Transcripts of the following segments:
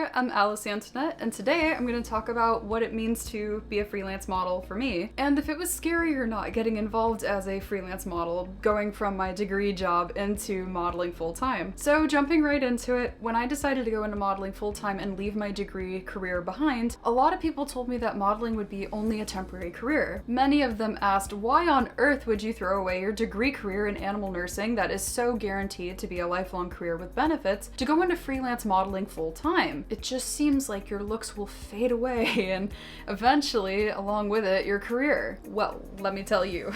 there, I'm Alice Antoinette, and today I'm going to talk about what it means to be a freelance model for me, and if it was scary or not getting involved as a freelance model, going from my degree job into modeling full-time. So jumping right into it, when I decided to go into modeling full-time and leave my degree career behind, a lot of people told me that modeling would be only a temporary career. Many of them asked, why on earth would you throw away your degree career in animal nursing that is so guaranteed to be a lifelong career with benefits to go into freelance modeling full-time? It just seems like your looks will fade away and eventually, along with it, your career. Well, let me tell you.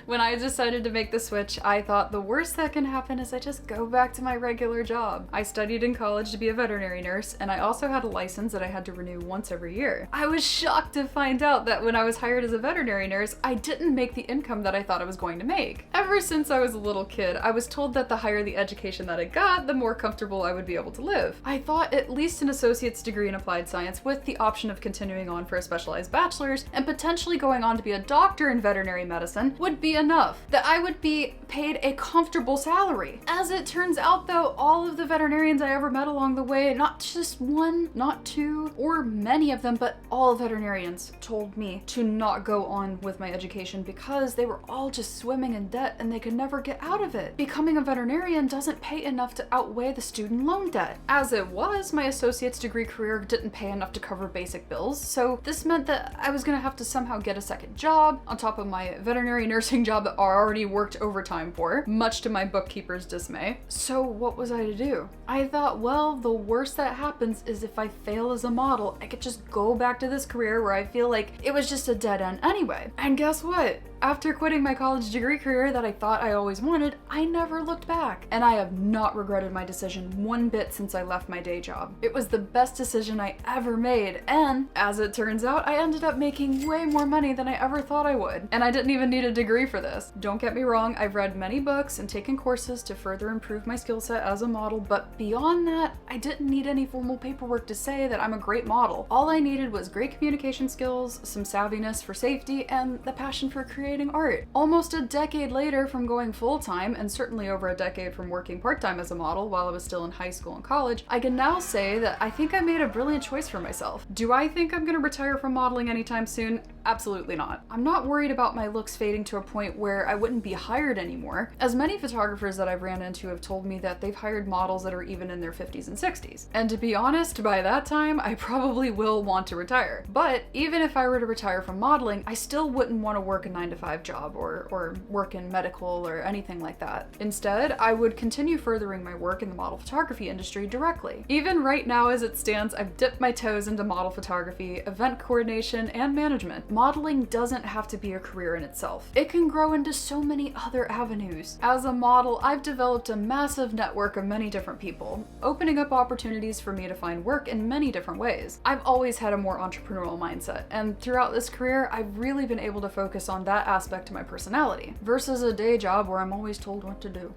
When I decided to make the switch, I thought the worst that can happen is I just go back to my regular job. I studied in college to be a veterinary nurse, and I also had a license that I had to renew once every year. I was shocked to find out that when I was hired as a veterinary nurse, I didn't make the income that I thought I was going to make. Ever since I was a little kid, I was told that the higher the education that I got, the more comfortable I would be able to live. I thought at least an associate's degree in applied science with the option of continuing on for a specialized bachelor's and potentially going on to be a doctor in veterinary medicine would be enough, that I would be paid a comfortable salary. As it turns out though, all of the veterinarians I ever met along the way, not just one, not two, or many of them, but all veterinarians told me to not go on with my education because they were all just swimming in debt and they could never get out of it. Becoming a veterinarian doesn't pay enough to outweigh the student loan debt. As it was, my associate's degree career didn't pay enough to cover basic bills, so this meant that I was gonna have to somehow get a second job on top of my veterinary nursing job that I already worked overtime for, much to my bookkeeper's dismay. So what was I to do? I thought, well, the worst that happens is if I fail as a model, I could just go back to this career where I feel like it was just a dead end anyway. And guess what? After quitting my college degree career that I thought I always wanted, I never looked back. And I have not regretted my decision one bit since I left my day job. It was the best decision I ever made, and as it turns out, I ended up making way more money than I ever thought I would. And I didn't even need a degree for this. Don't get me wrong, I've read many books and taken courses to further improve my skill set as a model, but beyond that, I didn't need any formal paperwork to say that I'm a great model. All I needed was great communication skills, some savviness for safety, and the passion for creating art. Almost a decade later from going full-time, and certainly over a decade from working part-time as a model while I was still in high school and college, I can now say that I think I made a brilliant choice for myself. Do I think I'm gonna retire from modeling anytime soon? Absolutely not. I'm not worried about my looks fading to a point where I wouldn't be hired anymore, as many photographers that I've ran into have told me that they've hired models that are even in their 50s and 60s. And to be honest, by that time, I probably will want to retire. But even if I were to retire from modeling, I still wouldn't want to work a 9-to-5 job or work in medical or anything like that. Instead, I would continue furthering my work in the model photography industry directly. Even right now as it stands, I've dipped my toes into model photography, event coordination, and management. Modeling doesn't have to be a career in itself. It can grow into so many other avenues. As a model, I've developed a massive network of many different people, opening up opportunities for me to find work in many different ways. I've always had a more entrepreneurial mindset, and throughout this career, I've really been able to focus on that aspect to my personality, versus a day job where I'm always told what to do.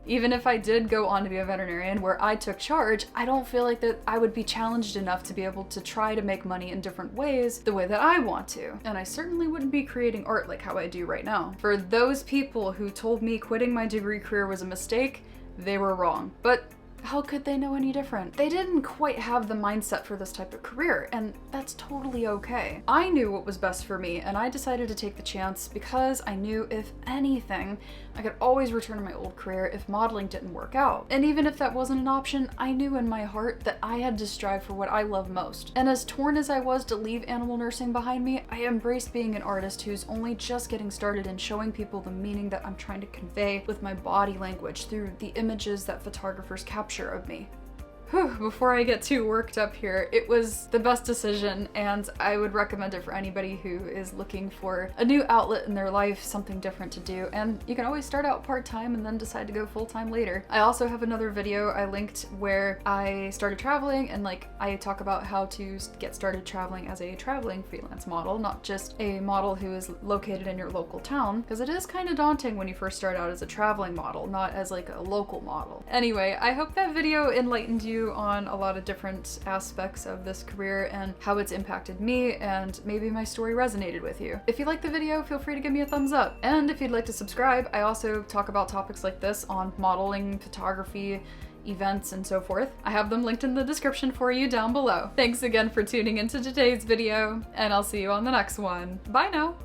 Even if I did go on to be a veterinarian where I took charge, I don't feel like that I would be challenged enough to be able to try to make money in different ways the way that I want to. And I certainly wouldn't be creating art like how I do right now. For those people who told me quitting my degree career was a mistake, they were wrong. But how could they know any different? They didn't quite have the mindset for this type of career, and that's totally okay. I knew what was best for me, and I decided to take the chance because I knew if anything, I could always return to my old career if modeling didn't work out. And even if that wasn't an option, I knew in my heart that I had to strive for what I love most. And as torn as I was to leave animal nursing behind me, I embraced being an artist who's only just getting started in showing people the meaning that I'm trying to convey with my body language through the images that photographers capture of me. Whew, before I get too worked up here, it was the best decision, and I would recommend it for anybody who is looking for a new outlet in their life, something different to do, and you can always start out part-time and then decide to go full-time later. I also have another video I linked where I started traveling, and I talk about how to get started traveling as a traveling freelance model, not just a model who is located in your local town, because it is kind of daunting when you first start out as a traveling model, not as a local model. Anyway, I hope that video enlightened you on a lot of different aspects of this career and how it's impacted me, and maybe my story resonated with you. If you liked the video, feel free to give me a thumbs up. And if you'd like to subscribe, I also talk about topics like this on modeling, photography, events, and so forth. I have them linked in the description for you down below. Thanks again for tuning into today's video, and I'll see you on the next one. Bye now!